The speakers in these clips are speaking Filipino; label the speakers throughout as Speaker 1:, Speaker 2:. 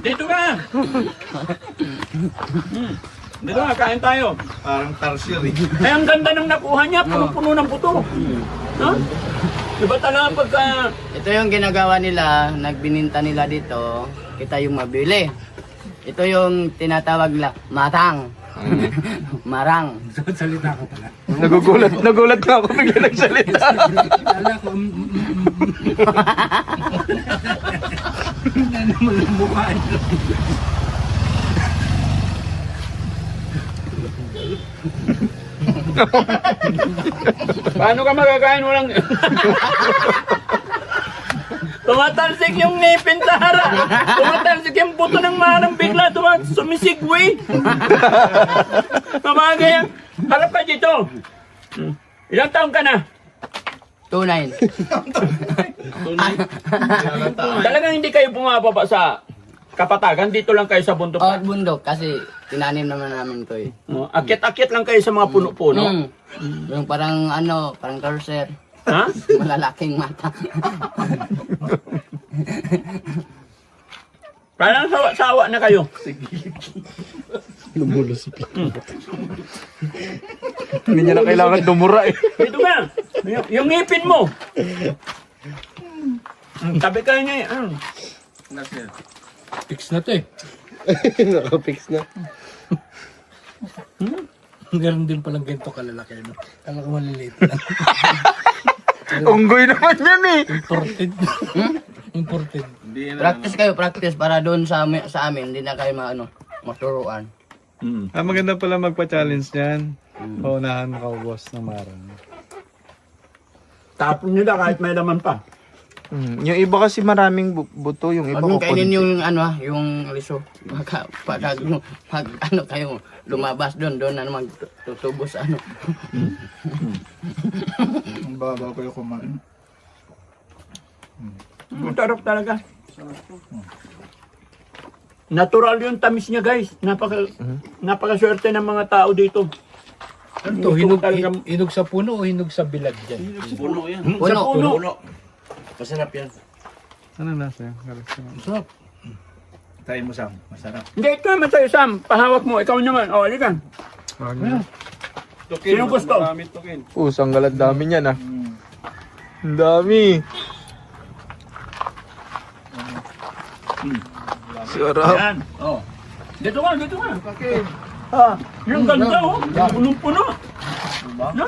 Speaker 1: Dito ka. Dito ka, kain tayo.
Speaker 2: Parang tertiary.
Speaker 1: Ay, ang ganda ng nakuha niya, puno-puno ng buto. Ha? Diba talaga pagka...
Speaker 3: Ito yung ginagawa nila, nagbininta nila dito, kita yung mabili. Ito yung tinatawag na matang. Marang.
Speaker 4: Salita ko pala.
Speaker 5: Nagulat na ako bigla nagsalita.
Speaker 4: Kala ko, ano mo lang mukha ito.
Speaker 1: Paano ka magkakain walang... Tumatalsik yung ngipin sa harap. Tumatalsik yung buto ng marang bigla. Sumisigwi. Mamagay yan. Harap ka dito. Ilang taon ka na?
Speaker 3: 2.9.
Speaker 1: Talagang hindi kayo bumababa sa kapatagan. Dito lang kayo sa bundok.
Speaker 3: Oh, bundok kasi tinanim naman namin to eh.
Speaker 1: Akit-akit lang kayo sa mga puno-puno.
Speaker 3: Yung parang ano, parang torser.
Speaker 1: Ha?
Speaker 3: Malalaking mata.
Speaker 1: Parang sawa-sawa na kayo.
Speaker 5: Lumulos si Pino. Hindi niya na kailangan dumura eh.
Speaker 1: Dito ka. Yung ngipin mo. Tabi kayo niya.
Speaker 4: Fix na to eh.
Speaker 5: Nakapix na.
Speaker 4: Ganon din palang ganito kalalaki. No? Kala ko maliliit lang.
Speaker 5: Unggoy naman yan eh.
Speaker 4: Imported. Imported.
Speaker 3: Practice kayo, practice para doon sa amin, hindi na kayo maturuan.
Speaker 5: Maganda pala magpa-challenge niyan. Paunahan makaubos ng marang.
Speaker 1: Tapon nyo na kahit may laman pa.
Speaker 5: Yung iba kasi maraming buto, yung iba
Speaker 3: Huwag mong kainin
Speaker 5: kukunti.
Speaker 3: yung liso. Pag kayo lumabas doon na magtutubos ano.
Speaker 2: Ang baba ko yung kumain.
Speaker 1: Sarap talaga. Natural yung tamis niya guys. Napakaswerte ng mga tao dito.
Speaker 4: Ano to? Hinog sa puno o hinog sa bilad dyan?
Speaker 1: Puno yan.
Speaker 3: Puno.
Speaker 1: Sa puno.
Speaker 2: Masarap yan.
Speaker 5: Ano nasa yan?
Speaker 4: Sarap.
Speaker 2: Tayo mo, Sam. Masarap.
Speaker 1: Hindi, ito naman sa'yo Sam. Pahawak mo. Ikaw naman. O, halika. Sino gusto?
Speaker 5: Ang galat dami niyan ah. Ang dami. Sarap.
Speaker 1: Yan. Oh. Dito ka, dito ka. Yung ganda oh. Punong-puno. No?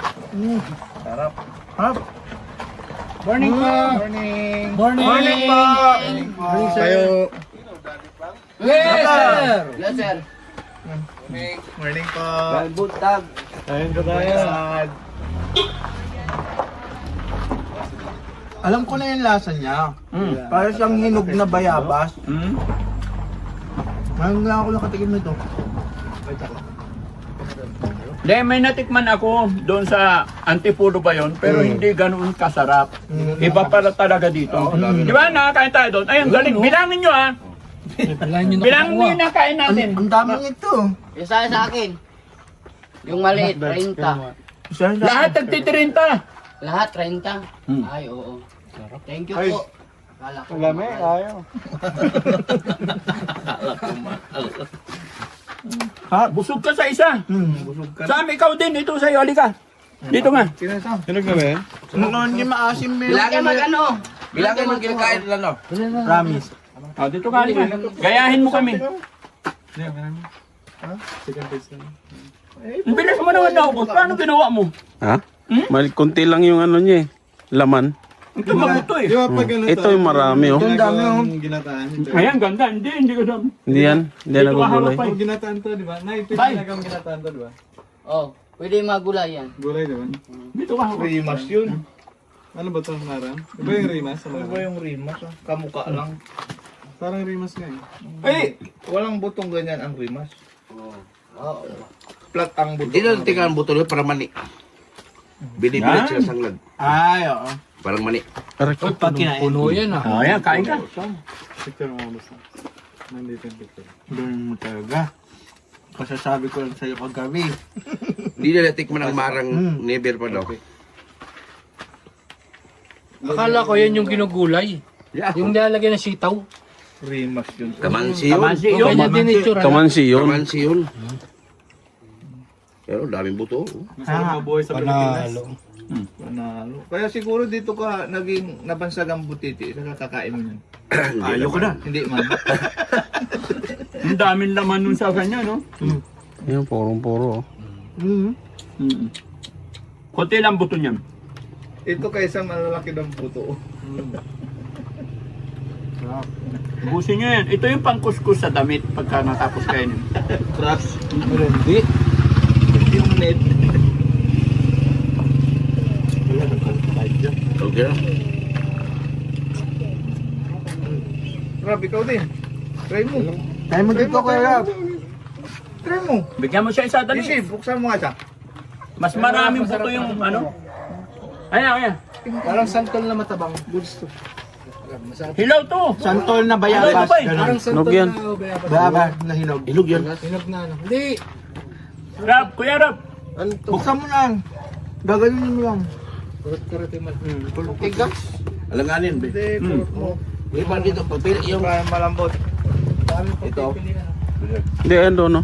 Speaker 2: Sarap.
Speaker 4: Morning po!
Speaker 2: Morning!
Speaker 4: Morning!
Speaker 2: Morning kayo.
Speaker 4: Yes, sir!
Speaker 3: Yes, sir.
Speaker 2: Morning po.
Speaker 3: Butag.
Speaker 5: Ayun ka tayo.
Speaker 2: Alam ko na yung lasa niya. Para siyang hinog na bayabas. Ngayon lang ako nakatikim nito.
Speaker 1: Hindi, may natikman ako doon sa Antipolo ba yun, pero hindi ganoon kasarap. Iba para talaga dito. Di ba, nakakain tayo doon? Ay, ang galing. Bilangin nyo ah. Bilangin nyo yung nakain natin.
Speaker 2: Ang dami nito.
Speaker 3: Isa sa akin. Yung maliit, 30.
Speaker 1: Lahat nagtitirinta.
Speaker 3: Lahat 30. Ay, oo. Thank you po. Kala ko.
Speaker 5: Lami, ayaw.
Speaker 1: Ha, busog ka sa isa.
Speaker 2: Busog ka.
Speaker 1: Sam, ikaw din. Ito sa'yo. Halika. Dito nga.
Speaker 5: Hinog na ba yan?
Speaker 2: Hindi maasim mo.
Speaker 3: Bilangin mo ano?
Speaker 6: Bilangin mo kinakain lang, no?
Speaker 2: Promise.
Speaker 1: Dito ka. Halika. Gayahin mo kami. Ang bilis mo naman naubos. Paano ginawa mo?
Speaker 6: Ha? Konti lang yung ano niya eh. Laman.
Speaker 1: Ito mabuto eh.
Speaker 6: Ito yung marami, oh.
Speaker 2: Ang dami oh.
Speaker 1: Ayan, ganda. Hindi ko sabi.
Speaker 6: Hindi yan. Hindi yan
Speaker 1: Dito ka
Speaker 6: nagugulay.
Speaker 1: hawak pa eh.
Speaker 5: Ginataan to, di ba? Naipit
Speaker 1: Bye.
Speaker 5: talagang ginataan to, di ba?
Speaker 3: Oh, pwede magulay yan.
Speaker 5: Gulay, di ba?
Speaker 1: Dito ka hawak.
Speaker 2: Rimas yun.
Speaker 5: Ano ba to, Naran? Iba yung rimas?
Speaker 2: Ano ba yung rimas? Kamukha lang.
Speaker 5: Parang rimas nga eh.
Speaker 2: Ay! Walang butong ganyan ang rimas.
Speaker 3: Oo.
Speaker 2: Flat ang butong.
Speaker 6: Dito tingnan ang buto nyo para mani. Binibilat sila sanglad.
Speaker 2: Ay, oo.
Speaker 6: Parang mani.
Speaker 2: Pag kinain.
Speaker 4: Puno yan ah.
Speaker 1: Ayan, kain ka.
Speaker 5: Picture mo basta. Nandito yung picture.
Speaker 2: Doon mo talaga. Pasasabi ko lang sa'yo kagabi.
Speaker 6: Hindi na natikman ang marang never pa daw.
Speaker 4: Akala ko yan yung ginugulay.
Speaker 6: Yeah.
Speaker 4: Yung nilalagay ng sitaw.
Speaker 2: Remax yun.
Speaker 6: Kamansi yun.
Speaker 1: Kamansi yun.
Speaker 4: Kanya din itsura.
Speaker 5: Kamansi yun.
Speaker 6: Kamansi yun. Pero daming buto.
Speaker 2: Masarap mabuhay sa Pilipinas.
Speaker 4: Panalo.
Speaker 2: Panalo. Kaya siguro dito ka naging nabansagang butiti sa kakakain mo yun.
Speaker 6: Ayaw ko na.
Speaker 2: Hindi man.
Speaker 1: Ang daming laman nun sa kanya, no?
Speaker 5: Yan, purong-puro.
Speaker 1: Mm. Konti lang buto niyan.
Speaker 2: Ito kaysa malalaki ng puto.
Speaker 1: Busin nyo yan. Ito yung pangkuskus sa damit pagka natapos kayo nyo.
Speaker 2: Crush.
Speaker 4: Hindi.
Speaker 2: Yung net.
Speaker 6: Okay na.
Speaker 2: Rob, ikaw din. Try mo. Try mo dito, Kuya Rob. Try mo.
Speaker 1: Bigyan mo siya isa dali.
Speaker 2: Easy, buksan mo nga siya.
Speaker 1: Mas maraming buto yung ano. Ayan, ayan.
Speaker 4: Parang santol na matabang. Goods to.
Speaker 1: Hilaw to.
Speaker 2: Santol na
Speaker 1: Hilaw to ba eh?
Speaker 4: Parang santol
Speaker 5: Nog yan.
Speaker 4: na bayabas.
Speaker 2: Bayabas na hinog.
Speaker 6: Ilog yan.
Speaker 4: Hinog na ano. Hindi.
Speaker 1: Rab, Kuya Rab.
Speaker 4: Ano to?
Speaker 2: Buksan mo lang. Gaganin mo lang.
Speaker 4: Kurot-kurot yung mal.
Speaker 2: Tigas.
Speaker 6: Alanganin. Be.
Speaker 2: Hindi, kurot mo.
Speaker 6: Ipan dito. Pagpili yung...
Speaker 2: Para malambot.
Speaker 6: Ito.
Speaker 5: Hindi, ano, no?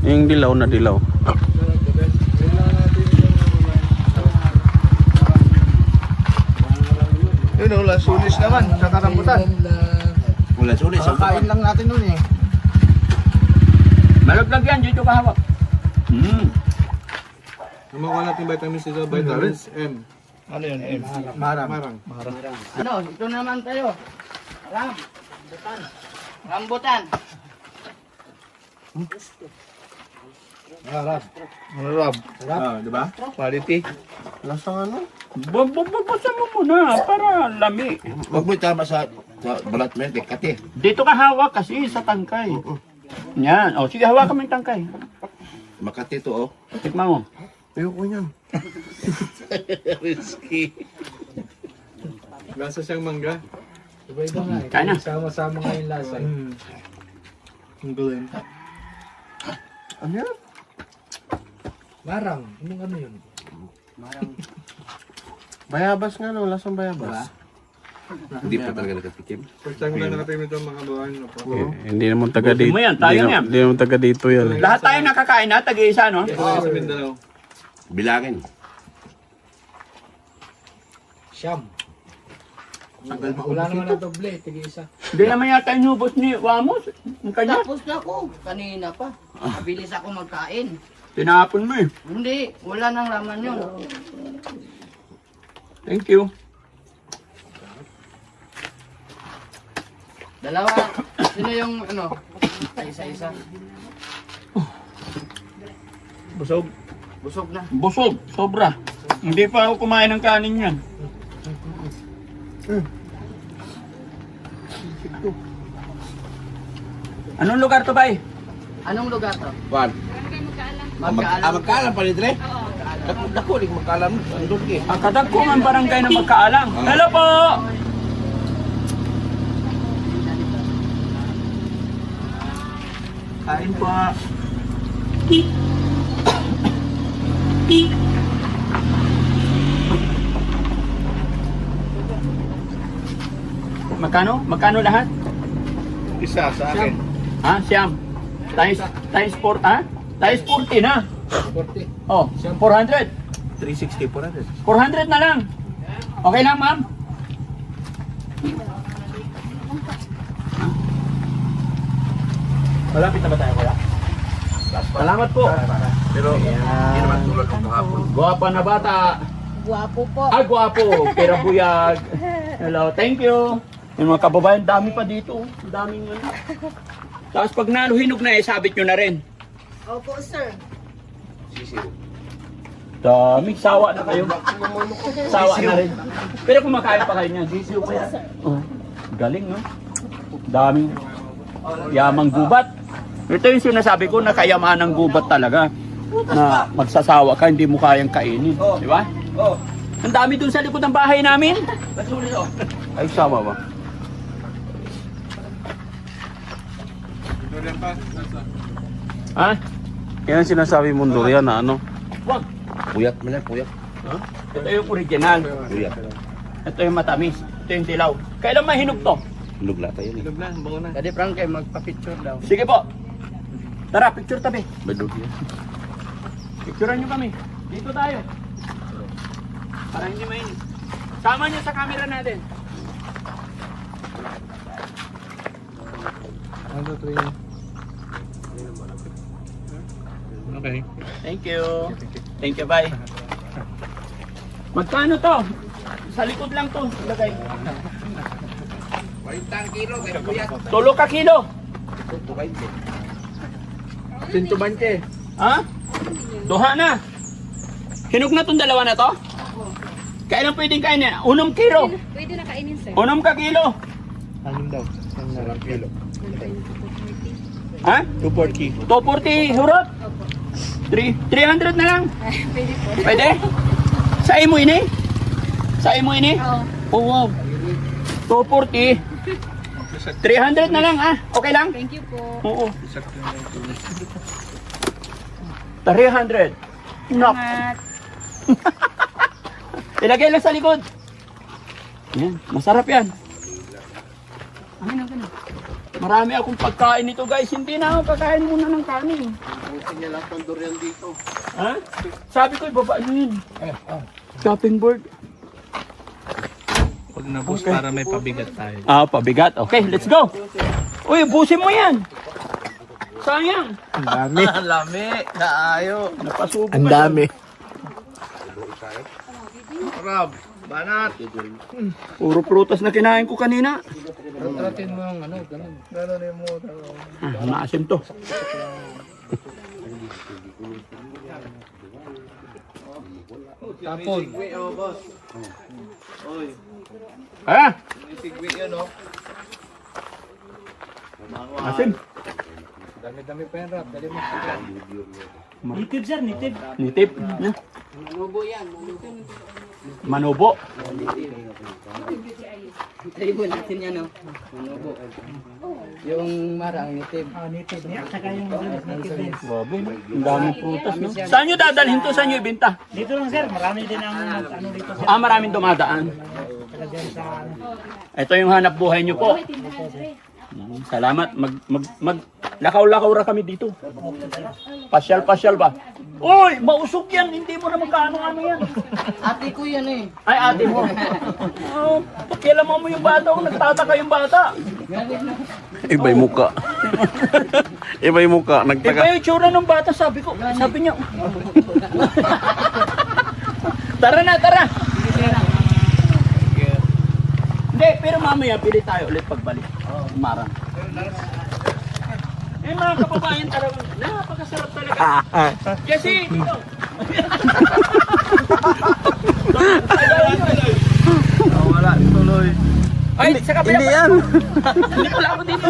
Speaker 5: Yung dilaw na dilaw.
Speaker 2: Yun, wala sunis naman sa karambutan.
Speaker 6: Wala sulit.
Speaker 2: Kakain lang natin nun eh.
Speaker 1: Malaglag yan, dito kahawak.
Speaker 5: Makuha natin vitamins dito, vitamins M.
Speaker 2: Ano yun? Marang.
Speaker 3: Ano, ito naman tayo. Rambutan. Rambutan.
Speaker 2: Ano, Rob? Di ba? Quality.
Speaker 5: Lasang ano?
Speaker 1: Bubasa mo muna para lami.
Speaker 6: Huwag mo itama sa balat mo yan. Kati.
Speaker 1: Dito ka hawak kasi sa tangkay. Yan. O, sige, hawakan mo yung tangkay.
Speaker 6: Makati to, oh.
Speaker 1: Tikman mo.
Speaker 5: Ayoko yan.
Speaker 6: Risky.
Speaker 5: Lasa siyang mangga.
Speaker 4: Iba-iba nga eh.
Speaker 1: Kaya na.
Speaker 4: Sama-sama nga yung lasa.
Speaker 2: Ang galing.
Speaker 5: Ano yan?
Speaker 4: Marang. Anong ano yun?
Speaker 5: Bayabas nga, no? Lasang bayabas.
Speaker 6: Hindi pa talaga nakatikim.
Speaker 5: First time na nakatimid ito mga buwan. Hindi naman taga
Speaker 1: Busin
Speaker 5: dito.
Speaker 1: mo yan, tayo yan.
Speaker 5: Hindi naman taga dito yan.
Speaker 1: Lahat tayo nakakain na, tag-iisa, no?
Speaker 5: Sa Mindanao.
Speaker 6: Bilangin.
Speaker 4: Siyam. Wala naman na doble. Tig-isa.
Speaker 1: Hindi naman yata inubos ni Wamos. Ang kanya.
Speaker 3: Tapos na ako. Kanina pa. Mabilis ako magkain.
Speaker 1: Tinapon mo eh.
Speaker 3: Hindi, wala nang laman yun.
Speaker 1: Thank you.
Speaker 3: Dalawa. Sino yung ano? Isa-isa.
Speaker 1: Busog.
Speaker 3: Busog na.
Speaker 1: Busog. Sobra. Hindi pa ako kumain ng kanin yan. Anong lugar to, bay?
Speaker 3: Anong lugar to?
Speaker 6: Juan.
Speaker 3: Magkaalam.
Speaker 6: Magkaalam pa rin, Tre? Dako, di magkaalam. Andun ki.
Speaker 1: Akadagkong ang barangay na magkaalang. Hello po! Kain po. Magkano? Magkano lahat?
Speaker 2: Isa sa akin.
Speaker 1: Ha? Siyam. Times 4, ha? Times 40 na.
Speaker 4: 40.
Speaker 1: Oh, 400.
Speaker 6: 360 po rin.
Speaker 1: 400 na lang. Okay lang, ma'am? Malapit na ba tayo, kuya? Salamat po.
Speaker 6: Pero, hindi naman tulad ng kahapon.
Speaker 1: Guwapa na bata.
Speaker 7: Guwapo po.
Speaker 1: Ah, guwapo. Pera buyag. Hello, thank you. Yung mga kababayan, dami pa dito. Ang daming ano. Tapos pag naluhinog na, sabit nyo na rin.
Speaker 7: Opo, sir.
Speaker 1: Dami, sawa na kayo. Sawa na rin. Pero kumakain pa kayo niyan. Sisiyo pa yan. Oh, galing, no? Daming yamang gubat. Ito yung sinasabi ko na kayaman ng gubat talaga. Na magsasawa ka, hindi mo kayang kainin. Di ba? Ang dami dun sa likod ng bahay namin.
Speaker 5: Ay, sama ba?
Speaker 1: Ha?
Speaker 5: Yan ang sinasabi mong durian na ano?
Speaker 1: Wag.
Speaker 6: Puyat mo na, puyat.
Speaker 1: Ito yung original.
Speaker 6: Puyat.
Speaker 1: Ito yung matamis. Ito yung dilaw. Kailan mahinog to?
Speaker 6: Lugla tayo ni.
Speaker 5: Lugla, bago na.
Speaker 3: Daddy Frankie, magpa-picture daw.
Speaker 1: Sige po. Tara, picture tabi.
Speaker 6: Badog yan.
Speaker 1: Picturean nyo kami. Dito tayo. Para hindi mainit. Sama nyo sa camera natin.
Speaker 5: 1, 2, 3. Okay.
Speaker 1: Thank you. Thank you, bye. Magkano to? Sa likod lang to. Ilagay.
Speaker 6: 40 kilo kay kuya.
Speaker 1: Tulo ka kilo.
Speaker 2: 120.
Speaker 1: Ha? Duha na. Hinog na tong dalawa na to? Kailan pwedeng kainin? Unom kilo.
Speaker 7: Pwede na kainin, sir.
Speaker 1: Unom ka kilo.
Speaker 2: Anim daw. Ang kilo.
Speaker 1: Ha?
Speaker 2: 240.
Speaker 1: 240 hurot. 300 na lang.
Speaker 7: Pwede po.
Speaker 1: Pwede? Sa imo ini? Sa imo ini?
Speaker 7: Oo.
Speaker 1: Oo. 240. 300 na lang ah. Okay lang?
Speaker 7: Thank you po.
Speaker 1: Oo. 300. Knock.
Speaker 7: Salamat.
Speaker 1: Ilagay lang sa likod. Yan. Masarap yan. Amin na. Marami akong pagkain nito guys. Hindi na ako kakain muna ng kanin.
Speaker 6: Buti niya lang tong durian dito.
Speaker 1: Ha? Sabi ko, ibaba nyo yun. Chopping board.
Speaker 5: Pag nabos para may pabigat tayo.
Speaker 1: Ah, pabigat. Okay, let's go. Uy, busin mo yan. Sayang.
Speaker 2: Ang dami.
Speaker 6: Lami, naayo.
Speaker 1: Napasubo
Speaker 2: Ang
Speaker 1: ka.
Speaker 2: dami.
Speaker 6: Rob, banat.
Speaker 1: Puro prutas na kinain ko kanina.
Speaker 4: Tratin mo yung ano, ganun.
Speaker 1: Maasim to.
Speaker 5: Tapon.
Speaker 1: Ah, asim.
Speaker 5: Dami-dami pa yan, Rap. Dali mo.
Speaker 1: Nitib sir, nitib. Nitib. Na. Manubo.
Speaker 3: Tribo natin yan, no? Manubo. Yung marang nitib.
Speaker 1: Grabe, ang daming prutas, no? Saan nyo dadalhin to? Saan nyo ibenta?
Speaker 8: Dito lang sir, marami din ang ano dito sir.
Speaker 1: Ah, maraming dumadaan.
Speaker 8: Talagyan sa ano.
Speaker 1: Ito yung hanap buhay nyo po. Salamat. Lakaw-lakaw ra kami dito. Pasyal-pasyal ba? Uy, mausok yan. Hindi mo na magkaano-ano yan.
Speaker 3: Ate ko yan eh.
Speaker 1: Ay, ate mo. Oh, pakialaman mo yung bata. Kung nagtataka yung bata.
Speaker 6: Iba'y muka. Iba'y muka.
Speaker 1: Iba
Speaker 6: Nagtaga.
Speaker 1: yung tsura ng bata. Sabi niya. Tara na, tara. Hindi, pero mamaya pili tayo ulit pagbalik. Marang. Eh mga kababayan talaga, napakasarap talaga. Kasi dito.
Speaker 6: Wala, tuloy.
Speaker 1: Ay, sa kapila.
Speaker 6: Hindi yan.
Speaker 1: Hindi pala ako dito.